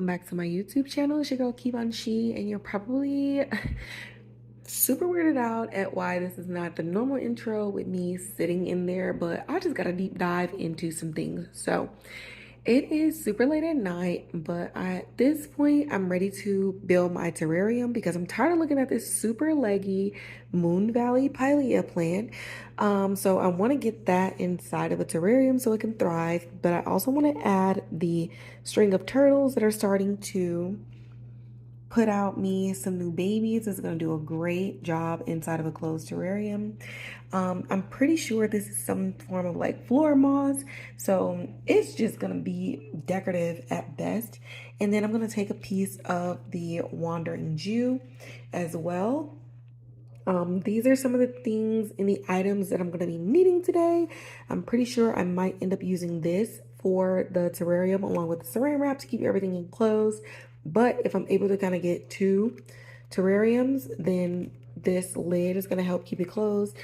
welcome back to my YouTube channel. It's your girl Kivonshe, and you're probably super weirded out at why this is not the normal intro with me sitting in there, but I just got a deep dive into some things. So it is super late at night, but at this point, I'm ready to build my terrarium because I'm tired of looking at this super leggy Valley Pilea plant. So I want to get that inside of a terrarium so it can thrive, but I also want to add the string of turtles that are starting to put out me some new babies. It's going to do a great job inside of a closed terrarium. I'm pretty sure this is some form of like floor moss, so it's just going to be decorative at best. And then I'm going to take a piece of the wandering Jew as well. These are some of the things in the items that I'm going to be needing today. I'm pretty sure I might end up using this for the terrarium along with the saran wrap to keep everything enclosed. But if I'm able to kind of get 2 terrariums, then this lid is going to help keep it closed.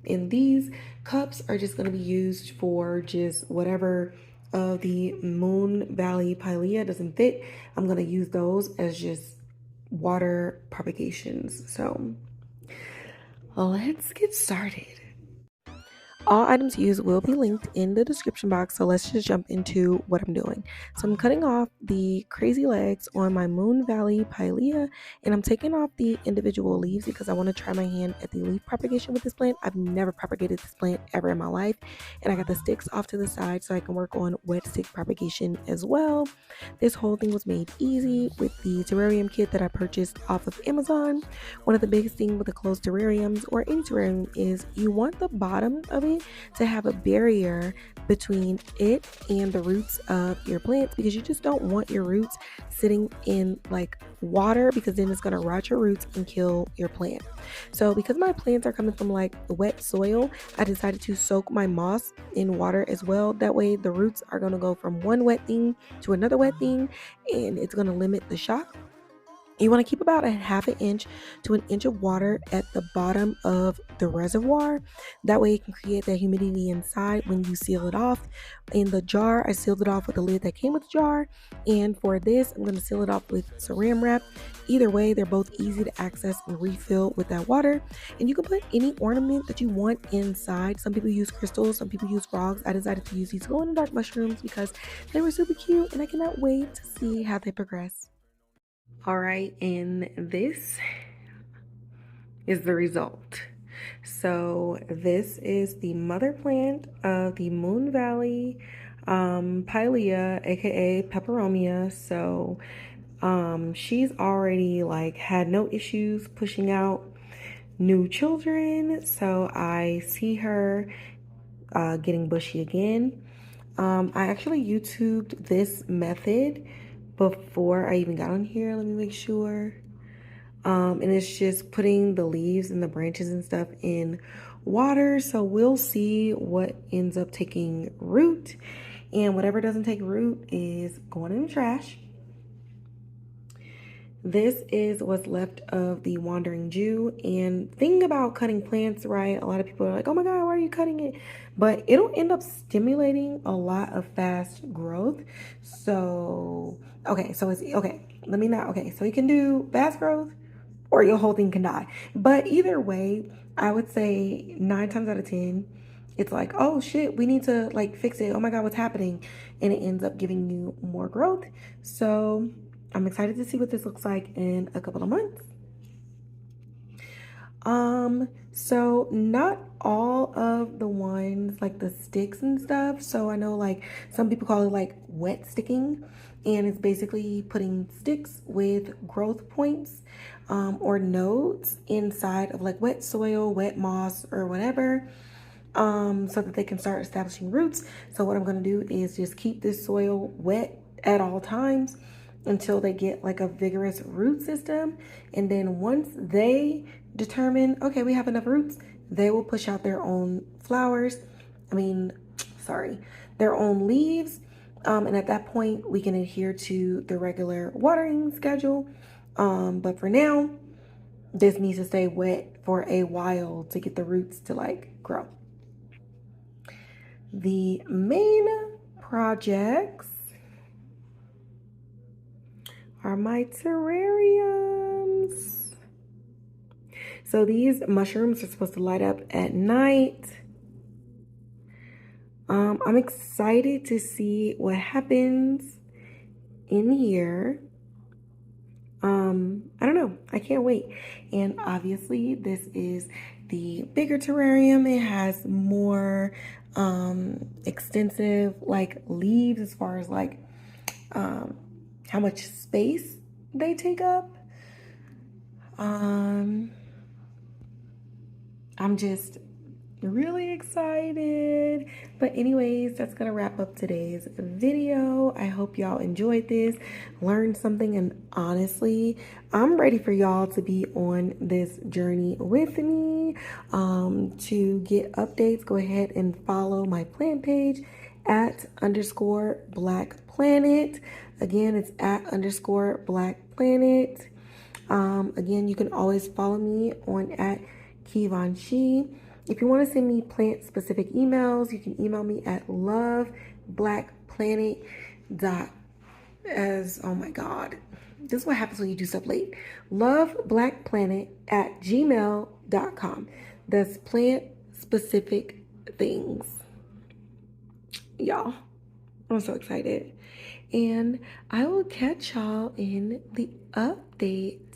And these cups are just going to be used for just whatever the Valley Pilea doesn't fit. I'm going to use those as just water propagations. So let's get started. All items used will be linked in the description box, so let's just jump into what I'm doing. So I'm cutting off the crazy legs on my Valley Pilea, and I'm taking off the individual leaves because I want to try my hand at the leaf propagation with this plant. I've never propagated this plant ever in my life, and I got the sticks off to the side so I can work on wet stick propagation as well. This whole thing was made easy with the terrarium kit that I purchased off of Amazon. One of the biggest things with the closed terrariums or any terrarium is you want the bottom of it to have a barrier between it and the roots of your plants, because you just don't want your roots sitting in like water, because then it's going to rot your roots and kill your plant. So because my plants are coming from like wet soil, I decided to soak my moss in water as well. That way the roots are going to go from one wet thing to another wet thing, and it's going to limit the shock. You want to keep about a ½ inch to an inch of water at the bottom of the reservoir. That way it can create that humidity inside when you seal it off. In the jar, I sealed it off with the lid that came with the jar. And for this, I'm going to seal it off with saran wrap. Either way, they're both easy to access and refill with that water. And you can put any ornament that you want inside. Some people use crystals, some people use frogs. I decided to use these glow-in-the-dark mushrooms because they were super cute, and I cannot wait to see how they progress. All right, and this is the result. So this is the mother plant of the Valley Pilea, aka Peperomia. So she's already like had no issues pushing out new children. So I see her getting bushy again. I actually YouTubed this method before I even got on here. Let me make sure. And it's just putting the leaves and the branches and stuff in water. So we'll see what ends up taking root, and whatever doesn't take root is going in the trash. This is what's left of the wandering Jew. And thing about cutting plants, right? A lot of people are like, oh my God, why are you cutting it? But it'll end up stimulating a lot of fast growth. So, okay, so it's, okay, let me not, okay, so you can do fast growth or your whole thing can die. But either way, I would say 9 times out of 10, it's like, oh shit, we need to like fix it. Oh my God, what's happening? And it ends up giving you more growth. So I'm excited to see what this looks like in a couple of months. So not all of the ones like the sticks and stuff. So I know like some people call it like wet sticking, and it's basically putting sticks with growth points or nodes inside of like wet soil, wet moss, or whatever, so that they can start establishing roots. So what I'm going to do is just keep this soil wet at all times until they get like a vigorous root system. And then once they determine, okay, we have enough roots, they will push out their own flowers. Their own leaves. And at that point, we can adhere to the regular watering schedule. But for now, this needs to stay wet for a while to get the roots to like grow. The main projects are my terrariums. So these mushrooms are supposed to light up at night. I'm excited to see what happens in here. I don't know. I can't wait. And obviously this is the bigger terrarium. It has more extensive like leaves as far as like how much space they take up. I'm just really excited. But anyways, that's gonna wrap up today's video. I hope y'all enjoyed this, learned something, and honestly, I'm ready for y'all to be on this journey with me. To get updates, go ahead and follow my plant page at _Black Planet. Again, it's at _Black Planet. Again, you can always follow me on at Kivonshe. If you want to send me plant specific emails, you can email me at loveblackplanet. Oh my God, this is what happens when you do stuff late. loveblackplanet@gmail.com. That's plant specific things. Y'all, I'm so excited. And I will catch y'all in the update